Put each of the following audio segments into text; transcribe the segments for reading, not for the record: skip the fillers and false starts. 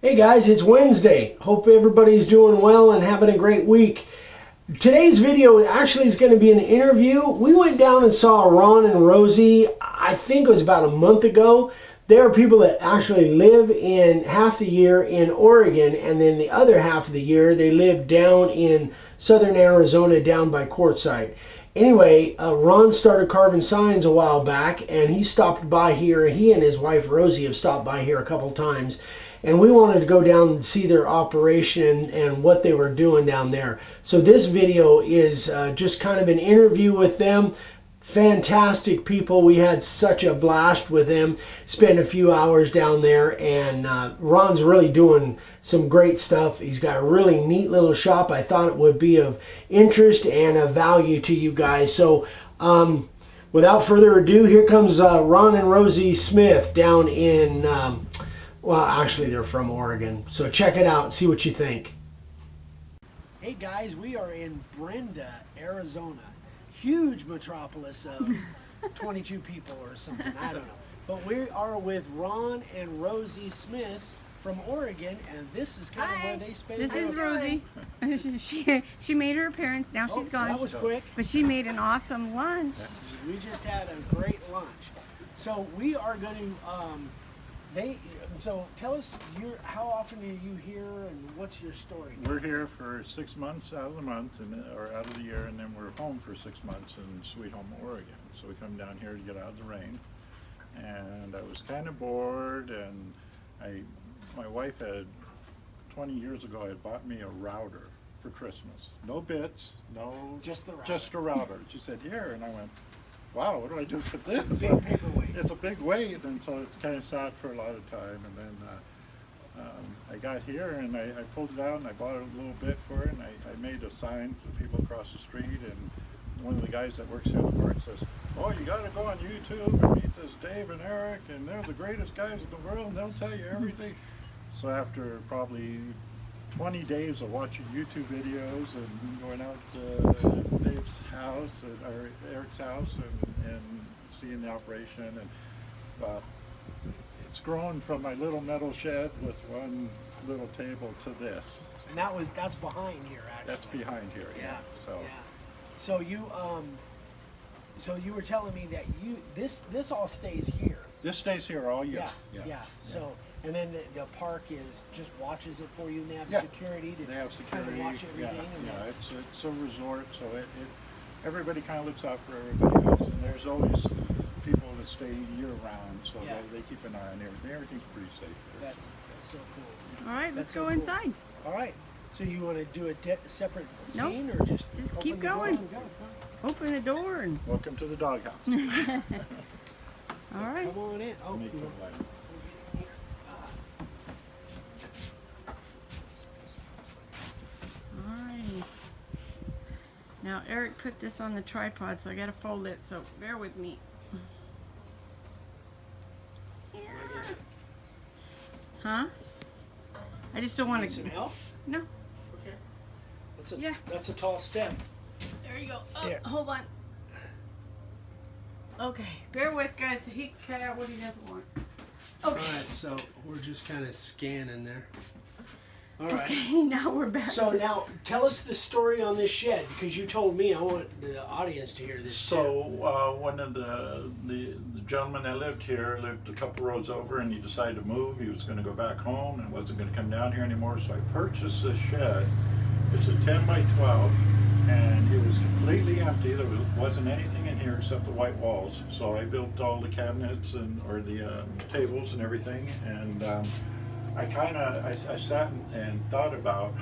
Hey guys, it's Wednesday. Hope everybody's doing well and having a great week. Today's video actually is going to be an interview. We went down and saw Ron and Rosie, I think it was about a month ago. They are people that actually live in half the year in Oregon, and then the other half of the year they live down in southern Arizona down by Quartzsite. Anyway, Ron started carving signs a while back, and he stopped by here. He and his wife Rosie have stopped by here a couple times. And we wanted to go down and see their operation and what they were doing down there. So this video is just kind of an interview with them. Fantastic people. We had such a blast with them. Spent a few hours down there, and Ron's really doing some great stuff. He's got a really neat little shop. I thought it would be of interest and of value to you guys. So without further ado, here comes Ron and Rosie Smith down in... well, actually, they're from Oregon. So check it out and see what you think. Hey guys, we are in Brenda, Arizona. Huge metropolis of 22 people or something. I don't know. But we are with Ron and Rosie Smith from Oregon, and this is kind of where they spend This their is time. Rosie. she made her appearance. Now she's gone. That was quick. But she made an awesome lunch. We just had a great lunch. So we are going to... So tell us, how often are you here, and what's your story? We're here for 6 months out of the month, or out of the year, and then we're home for 6 months in Sweet Home, Oregon. So we come down here to get out of the rain. And I was kind of bored, and my wife had, 20 years ago, had bought me a router for Christmas. No bits, Just the router. Just a router. She said, here, and I went, wow, what do I do with this? It's a big paperweight. It's a big weight, and so it's kind of sat for a lot of time. And then I got here, and I pulled it out, and I bought a little bit for it, and I made a sign for the people across the street. And one of the guys that works here at the park says, oh, you got to go on YouTube and meet this Dave and Eric, and they're the greatest guys in the world, and they'll tell you everything. So after probably 20 days of watching YouTube videos and going out to Dave's house, or Eric's house, and seeing the operation, and it's grown from my little metal shed with one little table to this. And that's behind here, actually. That's behind here. Yeah. So. Yeah. So you were telling me that this all stays here. This stays here all year. Yeah. So. And then the park just watches it for you, and they have security to they have security, kind of watch everything. It's a resort, so everybody kind of looks out for everybody else, and there's always people that stay year round, so they keep an eye on everything. Everything's pretty safe there. That's so cool. All right, let's so go cool. inside. All right. So you want to do a separate scene, or just keep open the door going. and go? Open the door and. Welcome to the doghouse. All right. Come on in. Oh, Make it light. Now Eric put this on the tripod, so I gotta fold it, so bear with me. Yeah. Huh? I just don't want Need some to. help? No. Okay. That's a tall step. There you go. Oh, There. hold on. Okay, bear with, guys. He cut out what he doesn't want. Okay. All right. So we're just kind of scanning there. All right. Okay, now we're back. So now, tell us the story on this shed, because you told me. I want the audience to hear this. So one of the gentlemen that lived here lived a couple roads over, and he decided to move. He was going to go back home and wasn't going to come down here anymore. So I purchased this shed. It's a 10 by 12, and it was completely empty. There wasn't anything in here except the white walls. So I built all the cabinets or the tables and everything, and I sat and thought about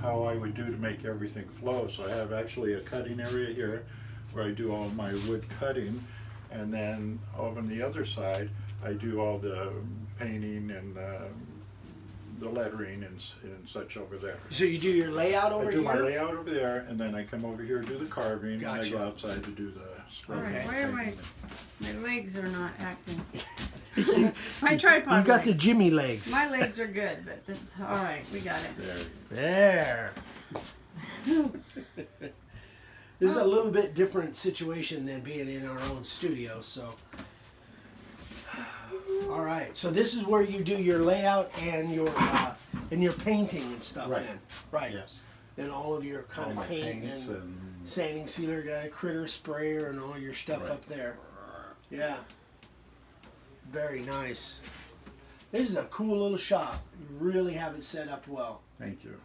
how I would do to make everything flow. So I have actually a cutting area here where I do all my wood cutting, and then over on the other side I do all the painting and the lettering and such over there. So you do your layout over here? I do my layout over there, and then I come over here to do the carving, and I Gotcha. go outside to do the spray. All right, Okay. why are my legs are not acting? My tripod. You got the legs. Jimmy legs. My legs are good, but this. All right, we got it. There. This is a little bit different situation than being in our own studio, so. All right, so this is where you do your layout and your painting and stuff. Right. Then, right? Yes. And all of your kind All of my paint paints and and sanding sealer guy, critter sprayer, and all your stuff Right. up there. Yeah. Very nice. This is a cool little shop. You really have it set up well. thank you.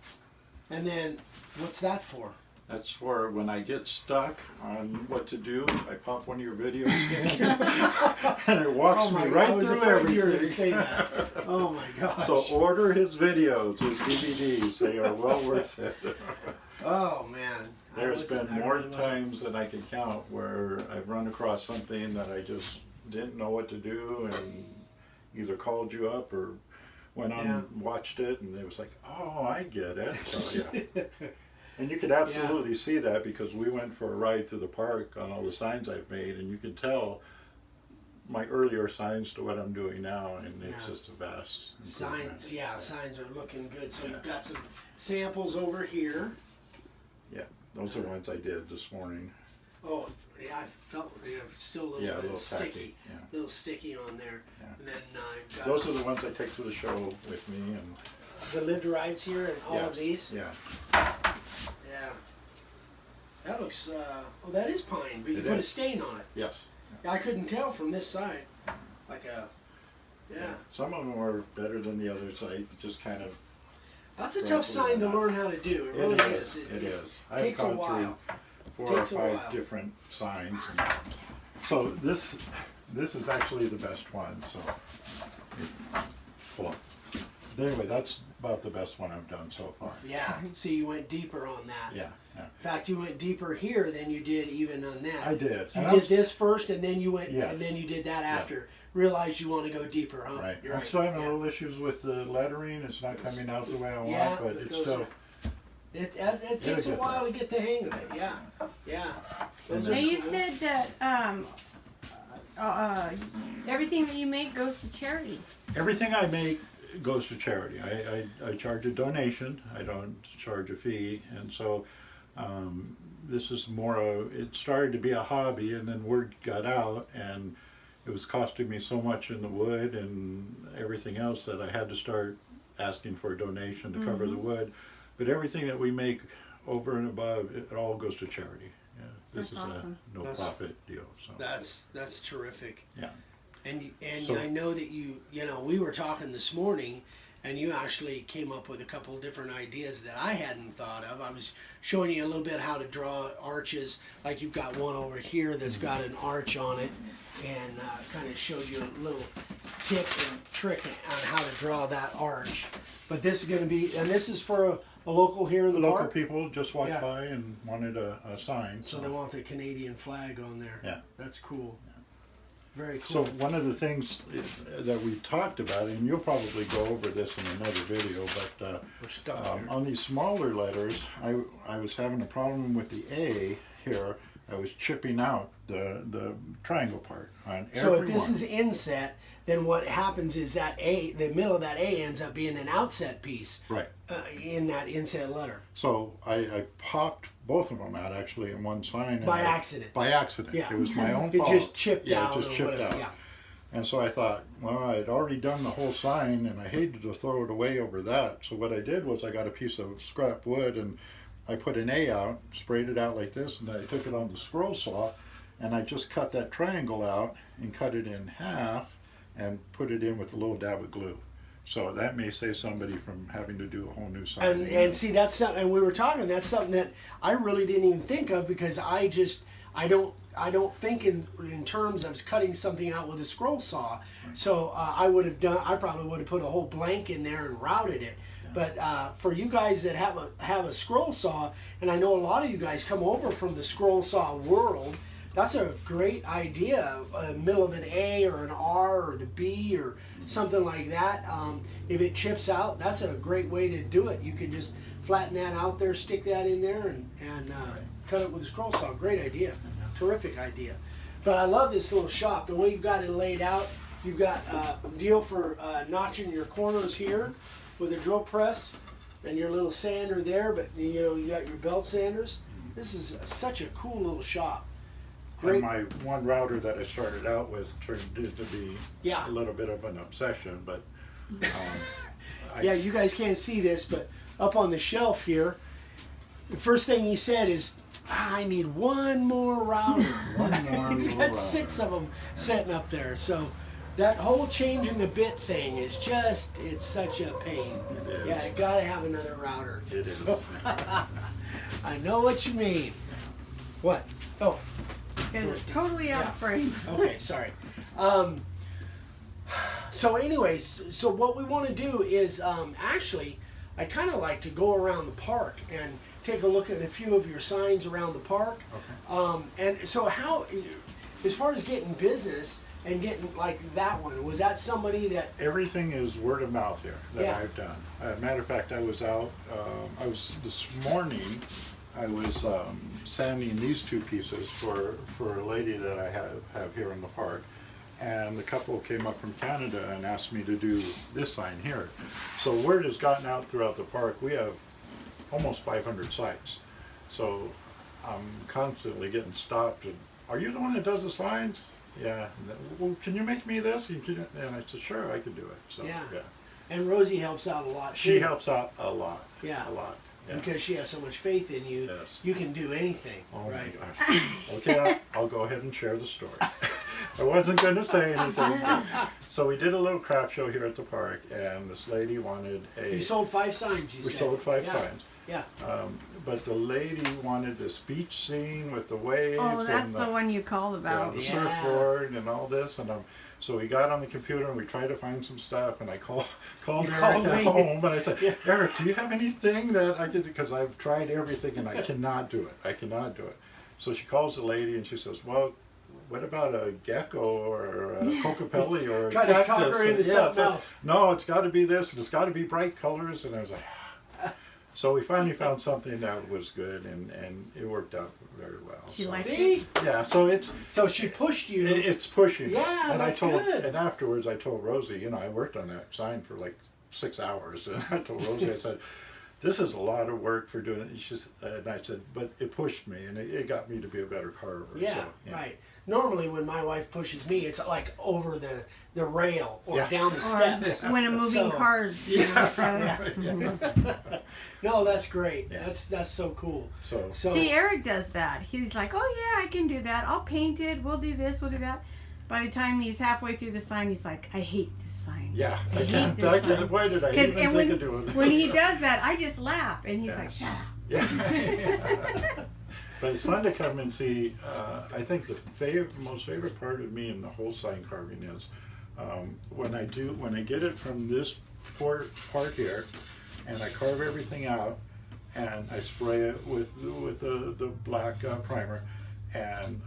And then, what's that for? That's for when I get stuck on what to do. I pop one of your videos in, and it walks me I right was through afraid you were going to everything. say that. Oh my gosh. So order his videos, his DVDs. They are well worth it. Oh man. There's been more times than I can count where I've run across something that I just didn't know what to do, and either called you up or went on and watched it, and it was like, oh, I get it. So yeah. And you could absolutely see that because we went for a ride through the park on all the signs I've made, and you can tell my earlier signs to what I'm doing now, and it's just a vast improvement. Signs, signs are looking good. So you've got some samples over here. Yeah, those are ones I did this morning. Oh, yeah, I felt still a little bit sticky. tacky, yeah. A little sticky on there. Yeah. And then you've got Those are the ones I take to the show with me, and the lived rides here and all of these. Yeah. Yeah. That looks, oh, that is pine, but you It put a is. stain on it. Yes. Yeah, I couldn't tell from this side. Like a, Some of them are better than the others. I just kind of. That's a tough sign to learn how to do. It really is. It is. Takes a while. Through 4 or 5 different signs. And so this is actually the best one. So, hold on. Anyway, that's about the best one I've done so far. Yeah. See, you went deeper on that. Yeah. In fact, you went deeper here than you did even on that. I did. You did this first, and then you went, Yes. and then you did that after. Realized you want to go deeper, huh? Right. You're I'm still having a little issues with the lettering. It's not coming out the way I want, but it's still. It takes a while to get the hang of it. Yeah. Yeah. Those Now are you cool. said that everything that you make goes to charity. Everything I make goes to charity. I charge a donation. I don't charge a fee, and so this is more. It started to be a hobby, and then word got out, and it was costing me so much in the wood and everything else that I had to start asking for a donation to cover the wood. But everything that we make over and above, it all goes to charity. Yeah, this That's is awesome. a no-profit deal. So That's terrific. yeah. And So- I know that you know, we were talking this morning, and you actually came up with a couple different ideas that I hadn't thought of. I was showing you a little bit how to draw arches, like you've got one over here that's got an arch on it, and kind of showed you a little tip and trick on how to draw that arch. But this is going to be, and this is for a local here in the Local park. people just walked by and wanted a sign. So they want the Canadian flag on there. Yeah. That's cool. Very So cool. one of the things that we talked about, and you'll probably go over this in another video, but We're stuck here. on these smaller letters, I was having a problem with the A here. I was chipping out the triangle part on every So if this one. is inset, then what happens is that A, the middle of that A ends up being an outset piece Right. In that inset letter. So I popped both of them out actually in one sign. and By I- accident. By accident. Yeah. It was my own It fault. just chipped yeah, out it just or chipped whatever. out. Yeah. And so I thought, well, I'd already done the whole sign, and I hated to throw it away over that. So what I did was I got a piece of scrap wood, and I put an A out, sprayed it out like this, and then I took it on the scroll saw, and I just cut that triangle out and cut it in half, and put it in with a little dab of glue. So that may save somebody from having to do a whole new sign. And see, that's something, and we were talking, that's something that I really didn't even think of, because I don't think in terms of cutting something out with a scroll saw. So I probably would have put a whole blank in there and routed it. But for you guys that have a scroll saw, and I know a lot of you guys come over from the scroll saw world, that's a great idea. Middle of an A or an R or the B or something like that. If it chips out, that's a great way to do it. You can just flatten that out there, stick that in there, and cut it with a scroll saw. Great idea. Terrific idea. But I love this little shop. The way you've got it laid out, you've got a deal for notching your corners here with a drill press and your little sander there, but you got your belt sanders. This is such a cool little shop. Great. And my one router that I started out with turned into be Yeah. a little bit of an obsession, but Yeah, you guys can't see this, but up on the shelf here, the first thing he said is, I need one more router. one more He's little got router. 6 of them sitting up there. So that whole changing the bit thing is just, it's such a pain. It is. Yeah, you gotta have another router. It is. So, I know what you mean. What? Oh, You guys are totally out Yeah. of frame. okay, sorry. So anyways, so what we want to do is actually, I kind of like to go around the park and take a look at a few of your signs around the park. Okay. And so how, as far as getting business and getting like that one, was that somebody that, Everything is word of mouth here that Yeah. I've done. Matter of fact, I was out, this morning, I was sanding these 2 pieces for a lady that I have here in the park. And the couple came up from Canada and asked me to do this sign here. So word has gotten out throughout the park. We have almost 500 sites. So I'm constantly getting stopped. And, are you the one that does the signs? Yeah. Well, can you make me this? And I said, sure, I can do it. So, Yeah. yeah. and Rosie helps out a lot She too, helps out a lot. Yeah. A lot. Yeah. because she has so much faith in you. Yes. You can do anything, Oh right? my gosh. Okay, I'll go ahead and share the story. I wasn't going to say anything. So we did a little craft show here at the park, and this lady wanted You sold 5 signs, you we said. sold 5 Yeah. signs. Yeah. But the lady wanted this beach scene with the waves Oh, that's and the one you called yeah, about. the Yeah. surfboard and all this. And so we got on the computer and we tried to find some stuff. And I called You Eric called at me. home and I said, Yeah. Eric, do you have anything that I could do? Because I've tried everything and I cannot do it. I cannot do it. So she calls the lady and she says, well, what about a gecko or a cocopelli or a Try to cactus? talk her into And, something so, else. no, it's got to be this and it's got to be bright colors. And I was like, so we finally found something that was good and it worked out very well. She So- liked See? it. yeah, so So she pushed you. it's pushing. Yeah, and that's I told, good. And afterwards, I told Rosie, I worked on that sign for like 6 hours, and I told Rosie, I said, "This is a lot of work for doing it." And I said, "But it pushed me, and it got me to be a better carver." Yeah, so, right. Normally, when my wife pushes me, it's like over the rail or Yeah. down the Or steps. when a moving So- car. No, that's great. Yeah. That's so cool. So So See, Eric does that. He's like, oh yeah, I can do that. I'll paint it. We'll do this. We'll do that. By the time he's halfway through the sign, he's like, I hate this sign. yeah, I hate this one. why did I 'Cause- even and think of doing this? when he does that, I just laugh, and he's Yeah. like, shut up. Yeah. But it's fun to come and see. I think the most favorite part of me in the whole sign carving is when I get it from this part here, and I carve everything out, and I spray it with the black primer, and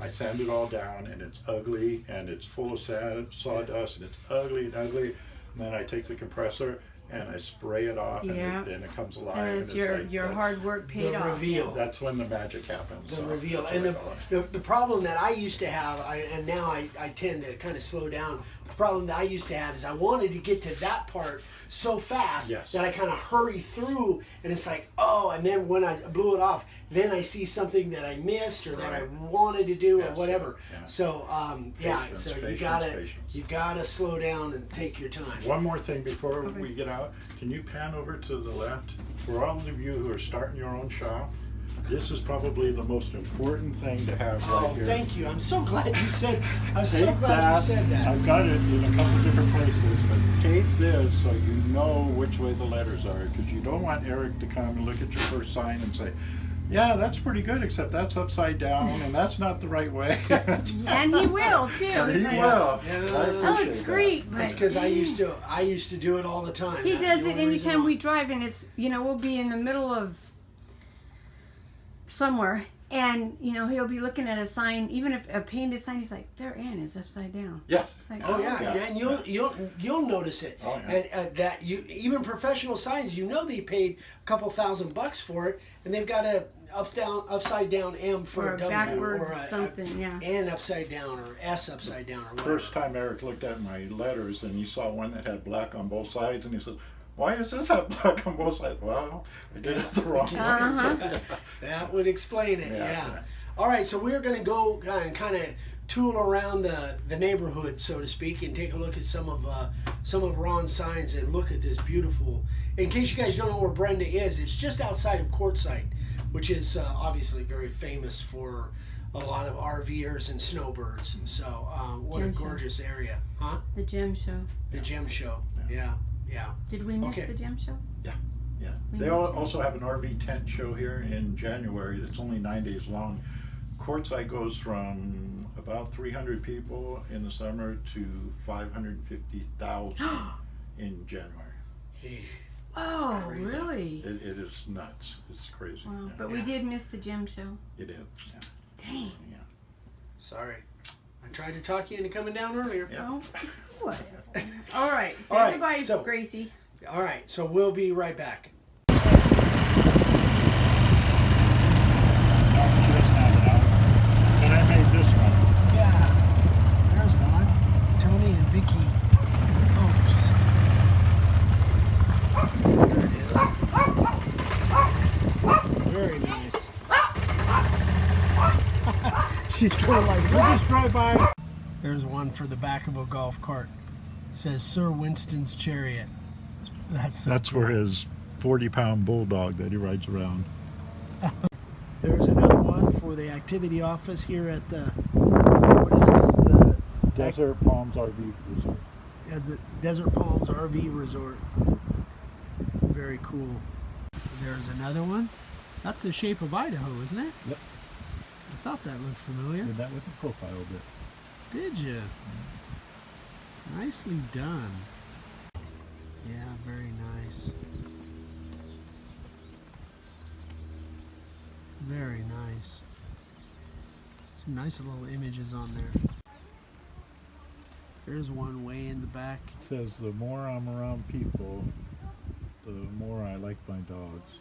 I sand it all down, and it's ugly, and it's full of sawdust, and it's ugly and ugly. And then I take the compressor and I spray it off, Yeah. and it comes alive. And it's your like, your that's- hard work paid the off. reveal. That's when the magic happens. The so reveal. that's And what I call it. the problem that I used to have, and now I tend to kind of slow down. The problem that I used to have is I wanted to get to that part so fast Yes. that I kind of hurry through, and it's like, oh, and then when I blew it off, then I see something that I missed or that I Right. wanted to do or Yes, whatever. yeah. So yeah, Patience, so patience. you gotta slow down and take your time. One more thing before we get out. Can you pan over to the left? For all of you who are starting your own shop, this is probably the most important thing to have right Oh, here. thank you. I'm so glad you said. I'm so Take glad you said that. I've got it in a couple different places, but take this so you know which way the letters are, because you don't want Eric to come and look at your first sign and say, yeah, that's pretty good, except that's upside down and that's not the right way. And he will too. And he He's like, will. Yeah. I Oh, appreciate it's that. great, That's but because I used to do it all the time. he That's does the it only reason anytime why. we drive, and it's we'll be in the middle of somewhere, and he'll be looking at a sign, even if a painted sign. He's like, their N is upside down. Yes. It's like, Oh yeah, Yeah. yeah, and you'll notice it. Oh, yeah. And that you even professional signs, they paid a couple $1,000 for it, and they've got a upside down M for Or a W backwards or a something, yeah. N upside down or S upside down or whatever. First time Eric looked at my letters and he saw one that had black on both sides and he said, why does this have black on both sides? Well, I did it the wrong way. Uh-huh. That would explain it. Yeah. All right, so we're going to go and kind of tool around the neighborhood, so to speak, and take a look at some of Ron's signs and look at this beautiful. In case you guys don't know where Brenda is, it's just outside of Quartzsite, which is obviously very famous for a lot of RVers and snowbirds. So what a gorgeous area, huh? The gem show. The gem show. Yeah. Did we miss the gem show? Yeah. They also have an RV tent show here in January that's only 9 days long. Quartzsite goes from about 300 people in the summer to 550,000 in January. Oh, really? It is nuts. It's crazy. Wow. Yeah. But we did miss the gem show. You did. Yeah. Dang. Yeah. Sorry. I tried to talk you into coming down earlier. Yeah. Oh, whatever. All right. Say All right, goodbye, so- Gracie. All right, so we'll be right back. Just have it out. And I made this one. Yeah, there's one. Tony and Vicki. Oops. There it is. Very nice. She's going like, we'll just drive by. There's one for the back of a golf cart. It says Sir Winston's Chariot. That's for his 40-pound bulldog that he rides around. There's another one for the activity office here at the, what is this? The Desert Palms RV Resort. That's it, Desert Palms RV Resort. Very cool. There's another one. That's the shape of Idaho, isn't it? Yep. I thought that looked familiar. Did that with the profile bit. Did you? Nicely done. Yeah, very nice. Very nice. Some nice little images on there. There's one way in the back. It says, the more I'm around people, the more I like my dogs.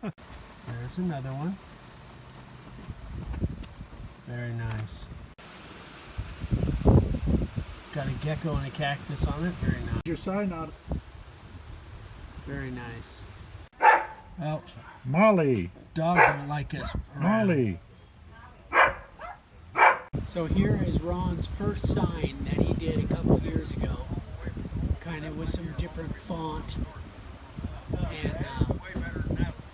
There's another one. Very nice. It's got a gecko and a cactus on it. Very nice. Your sign out. Very nice. Well, Molly! dogs don't like us around. Molly! So here is Ron's first sign that he did a couple years ago, kind of with some different font, and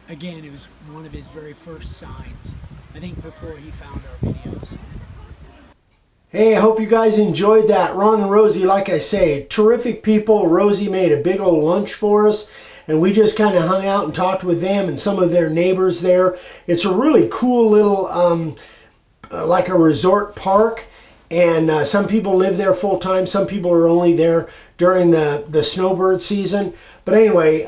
again, it was one of his very first signs, I think before he found our videos. Hey, I hope you guys enjoyed that. Ron and Rosie, like I say, terrific people. Rosie made a big old lunch for us, and we just kind of hung out and talked with them and some of their neighbors there. It's a really cool little like a resort park, and some people live there full time. Some people are only there during the snowbird season. But anyway,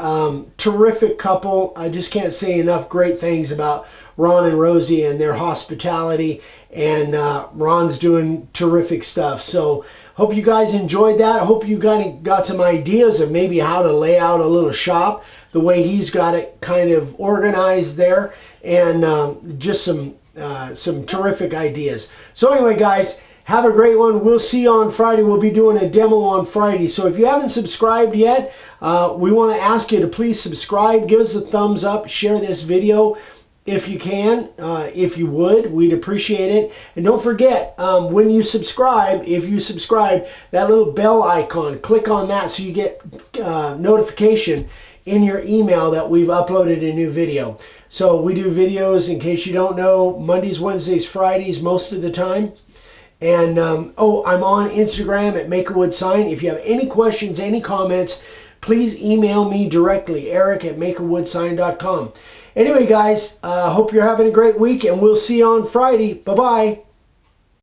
terrific couple. I just can't say enough great things about Ron and Rosie and their hospitality, and Ron's doing terrific stuff. So hope you guys enjoyed that. I hope you got some ideas of maybe how to lay out a little shop the way he's got it kind of organized there, and just some terrific ideas. So anyway, guys, have a great one. We'll see you on Friday. We'll be doing a demo on Friday. So if you haven't subscribed yet, we want to ask you to please subscribe. Give us a thumbs up. Share this video if you can. If you would, we'd appreciate it. And don't forget, when you subscribe, if you subscribe, that little bell icon, click on that so you get notification in your email that we've uploaded a new video. So we do videos, in case you don't know, Mondays, Wednesdays, Fridays most of the time. And I'm on Instagram at Make-A-Wood Sign. If you have any questions, any comments, please email me directly, eric@makeawoodsign.com. Anyway, guys, hope you're having a great week, and we'll see you on Friday. Bye-bye.